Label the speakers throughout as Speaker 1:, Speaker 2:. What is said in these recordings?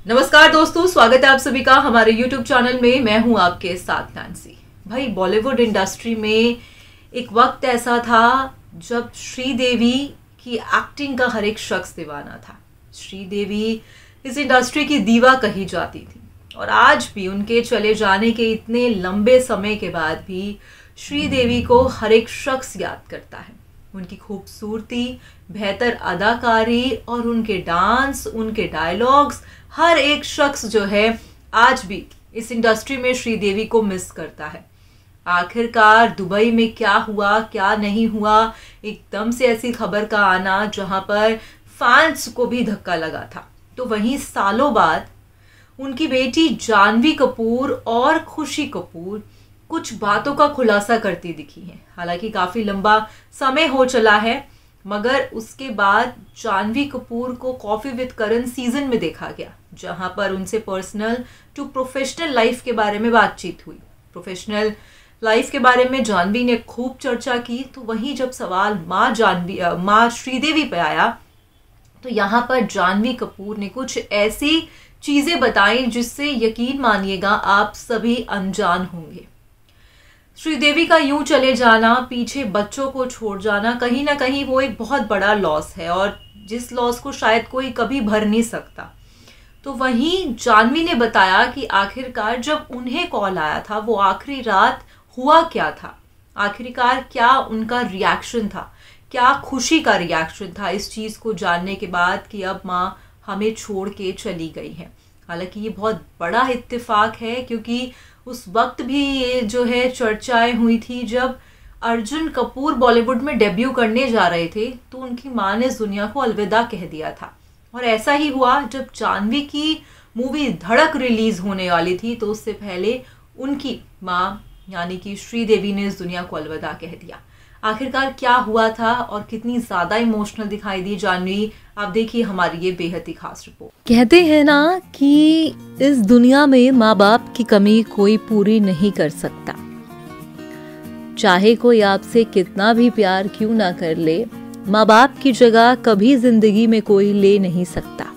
Speaker 1: नमस्कार दोस्तों, स्वागत है आप सभी का हमारे YouTube चैनल में। मैं हूं आपके साथ नैन्सी। भाई, बॉलीवुड इंडस्ट्री में एक वक्त ऐसा था जब श्रीदेवी की एक्टिंग का हर एक शख्स दीवाना था। श्रीदेवी इस इंडस्ट्री की दीवा कही जाती थी और आज भी उनके चले जाने के इतने लंबे समय के बाद भी श्रीदेवी को हर एक शख्स याद करता है। उनकी खूबसूरती, बेहतर अदाकारी और उनके डांस, उनके डायलॉग्स, हर एक शख्स जो है आज भी इस इंडस्ट्री में श्रीदेवी को मिस करता है। आखिरकार दुबई में क्या हुआ, क्या नहीं हुआ, एकदम से ऐसी खबर का आना जहां पर फैंस को भी धक्का लगा था। तो वहीं सालों बाद उनकी बेटी जानवी कपूर और खुशी कपूर कुछ बातों का खुलासा करती दिखी हैं। हालांकि काफी लंबा समय हो चला है, मगर उसके बाद जानवी कपूर को कॉफी विद करण सीजन में देखा गया, जहां पर उनसे पर्सनल टू प्रोफेशनल लाइफ के बारे में बातचीत हुई। प्रोफेशनल लाइफ के बारे में जानवी ने खूब चर्चा की। तो वहीं जब सवाल माँ श्रीदेवी पे आया तो यहाँ पर जानवी कपूर ने कुछ ऐसी चीजें बताई जिससे यकीन मानिएगा आप सभी अनजान होंगे। श्रीदेवी का यूं चले जाना, पीछे बच्चों को छोड़ जाना, कहीं ना कहीं वो एक बहुत बड़ा लॉस है और जिस लॉस को शायद कोई कभी भर नहीं सकता। तो वहीं जानवी ने बताया कि आखिरकार जब उन्हें कॉल आया था वो आखिरी रात हुआ क्या था, आखिरकार क्या उनका रिएक्शन था, क्या खुशी का रिएक्शन था इस चीज़ को जानने के बाद कि अब माँ हमें छोड़ के चली गई है। हालांकि ये बहुत बड़ा इत्तेफाक है क्योंकि उस वक्त भी ये जो है चर्चाएं हुई थी जब अर्जुन कपूर बॉलीवुड में डेब्यू करने जा रहे थे तो उनकी माँ ने इस दुनिया को अलविदा कह दिया था। और ऐसा ही हुआ जब जानवी की मूवी धड़क रिलीज होने वाली थी तो उससे पहले उनकी माँ यानी कि श्रीदेवी ने इस दुनिया को अलविदा कह दिया। आखिरकार क्या हुआ था और कितनी ज्यादा इमोशनल दिखाई दी जानवी, आप देखिए हमारी ये बेहद ही खास रिपोर्ट।
Speaker 2: कहते हैं ना कि इस दुनिया में माँ बाप की कमी कोई पूरी नहीं कर सकता। चाहे कोई आपसे कितना भी प्यार क्यों ना कर ले, माँ बाप की जगह कभी जिंदगी में कोई ले नहीं सकता।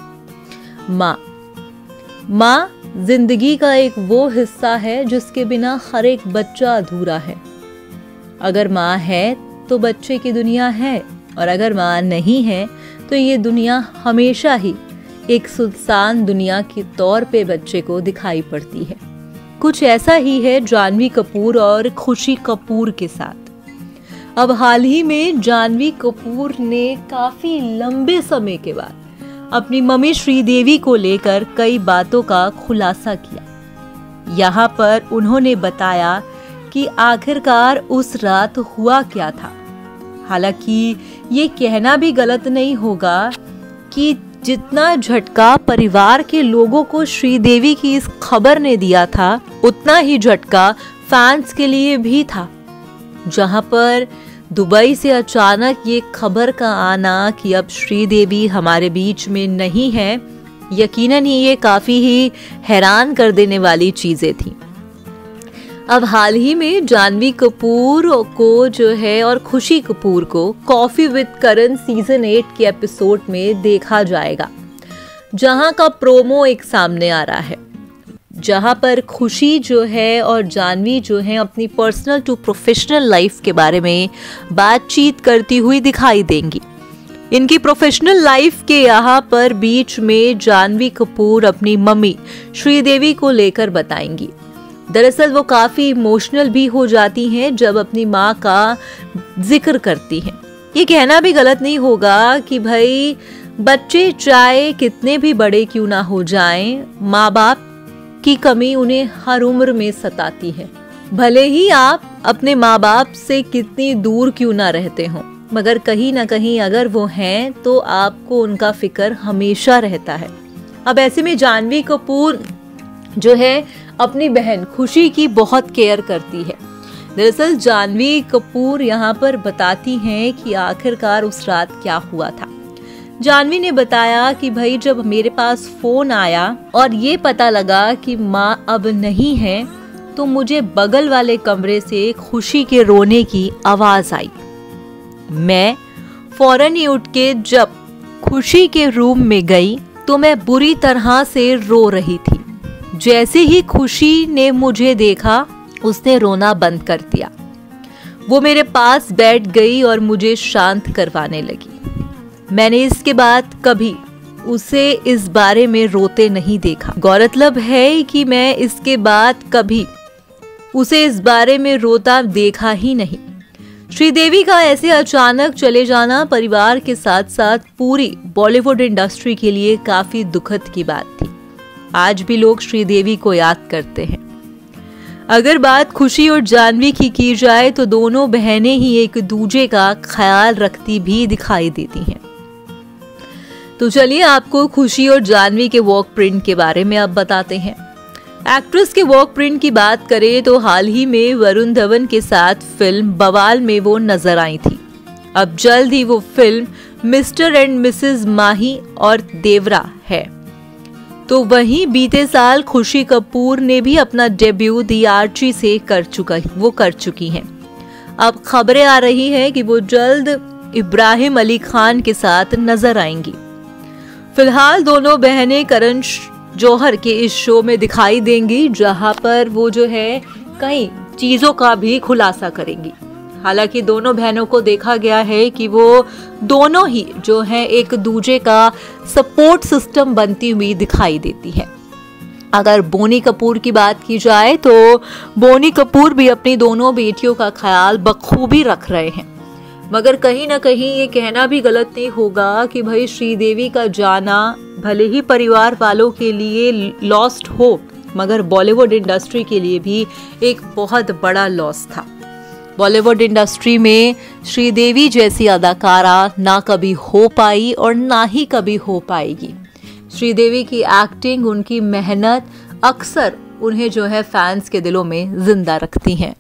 Speaker 2: माँ जिंदगी का एक वो हिस्सा है जिसके बिना हर एक बच्चा अधूरा है। अगर माँ है तो बच्चे की दुनिया है और अगर माँ नहीं है तो ये दुनिया हमेशा ही एक सुनसान दुनिया के तौर पे बच्चे को दिखाई पड़ती है। कुछ ऐसा ही है जानवी कपूर और खुशी कपूर के साथ। अब हाल ही में जानवी कपूर ने काफी लंबे समय के बाद अपनी मम्मी श्रीदेवी को लेकर कई बातों का खुलासा किया। यहाँ पर उन्होंने बताया कि आखिरकार उस रात हुआ क्या था। हालांकि ये कहना भी गलत नहीं होगा कि जितना झटका परिवार के लोगों को श्रीदेवी की इस खबर ने दिया था, उतना ही झटका फैंस के लिए भी था। जहां पर दुबई से अचानक ये खबर का आना कि अब श्रीदेवी हमारे बीच में नहीं है, यकीनन ही ये काफी ही हैरान कर देने वाली चीजें थी। अब हाल ही में जानवी कपूर को जो है और खुशी कपूर को कॉफी विद करण सीजन 8 के एपिसोड में देखा जाएगा, जहां का प्रोमो एक सामने आ रहा है, जहां पर खुशी जो है और जानवी जो है अपनी पर्सनल टू प्रोफेशनल लाइफ के बारे में बातचीत करती हुई दिखाई देंगी। इनकी प्रोफेशनल लाइफ के यहाँ पर बीच में जानवी कपूर अपनी मम्मी श्रीदेवी को लेकर बताएंगी। दरअसल वो काफी इमोशनल भी हो जाती हैं जब अपनी माँ का जिक्र करती हैं। ये कहना भी गलत नहीं होगा कि भाई बच्चे चाहे कितने भी बड़े क्यों ना हो जाएं, माँ बाप की कमी उन्हें हर उम्र में सताती है। भले ही आप अपने माँ बाप से कितनी दूर क्यों ना रहते हो, मगर कहीं ना कहीं अगर वो हैं तो आपको उनका फिक्र हमेशा रहता है। अब ऐसे में जानवी कपूर जो है अपनी बहन खुशी की बहुत केयर करती है। दरअसल जानवी कपूर यहाँ पर बताती हैं कि आखिरकार उस रात क्या हुआ था। जानवी ने बताया कि भाई जब मेरे पास फोन आया और ये पता लगा कि माँ अब नहीं है तो मुझे बगल वाले कमरे से खुशी के रोने की आवाज आई। मैं फौरन ही उठ के जब खुशी के रूम में गई तो मैं बुरी तरह से रो रही थी। जैसे ही खुशी ने मुझे देखा, उसने रोना बंद कर दिया। वो मेरे पास बैठ गई और मुझे शांत करवाने लगी। मैंने इसके बाद कभी उसे इस बारे में रोते नहीं देखा। गौरतलब है कि मैं इसके बाद कभी उसे इस बारे में रोता देखा ही नहीं। श्रीदेवी का ऐसे अचानक चले जाना परिवार के साथ साथ पूरी बॉलीवुड इंडस्ट्री के लिए काफी दुखद की बात थी। आज भी लोग श्रीदेवी को याद करते हैं। अगर बात खुशी और जाह्नवी की जाए तो दोनों बहनें ही एक दूजे का ख्याल रखती भी दिखाई देती हैं। तो चलिए आपको खुशी और जाह्नवी के वॉक प्रिंट के बारे में अब बताते हैं। एक्ट्रेस के वॉक प्रिंट की बात करें तो हाल ही में वरुण धवन के साथ फिल्म बवाल में वो नजर आई थी। अब जल्द ही वो फिल्म मिस्टर एंड मिसेस माही और देवरा है। तो वहीं बीते साल खुशी कपूर ने भी अपना डेब्यू दी आर्ची से कर चुकी हैं। अब खबरें आ रही हैं कि वो जल्द इब्राहिम अली खान के साथ नजर आएंगी। फिलहाल दोनों बहनें करण जौहर के इस शो में दिखाई देंगी, जहां पर वो जो है कई चीजों का भी खुलासा करेंगी। हालांकि दोनों बहनों को देखा गया है कि वो दोनों ही जो है एक दूजे का सपोर्ट सिस्टम बनती हुई दिखाई देती है। अगर बोनी कपूर की बात की जाए तो बोनी कपूर भी अपनी दोनों बेटियों का ख्याल बखूबी रख रहे हैं। मगर कहीं ना कहीं ये कहना भी गलत नहीं होगा कि भाई श्रीदेवी का जाना भले ही परिवार वालों के लिए लॉस्ट हो, मगर बॉलीवुड इंडस्ट्री के लिए भी एक बहुत बड़ा लॉस था। बॉलीवुड इंडस्ट्री में श्रीदेवी जैसी अदाकारा ना कभी हो पाई और ना ही कभी हो पाएगी। श्रीदेवी की एक्टिंग, उनकी मेहनत अक्सर उन्हें जो है फैंस के दिलों में जिंदा रखती हैं।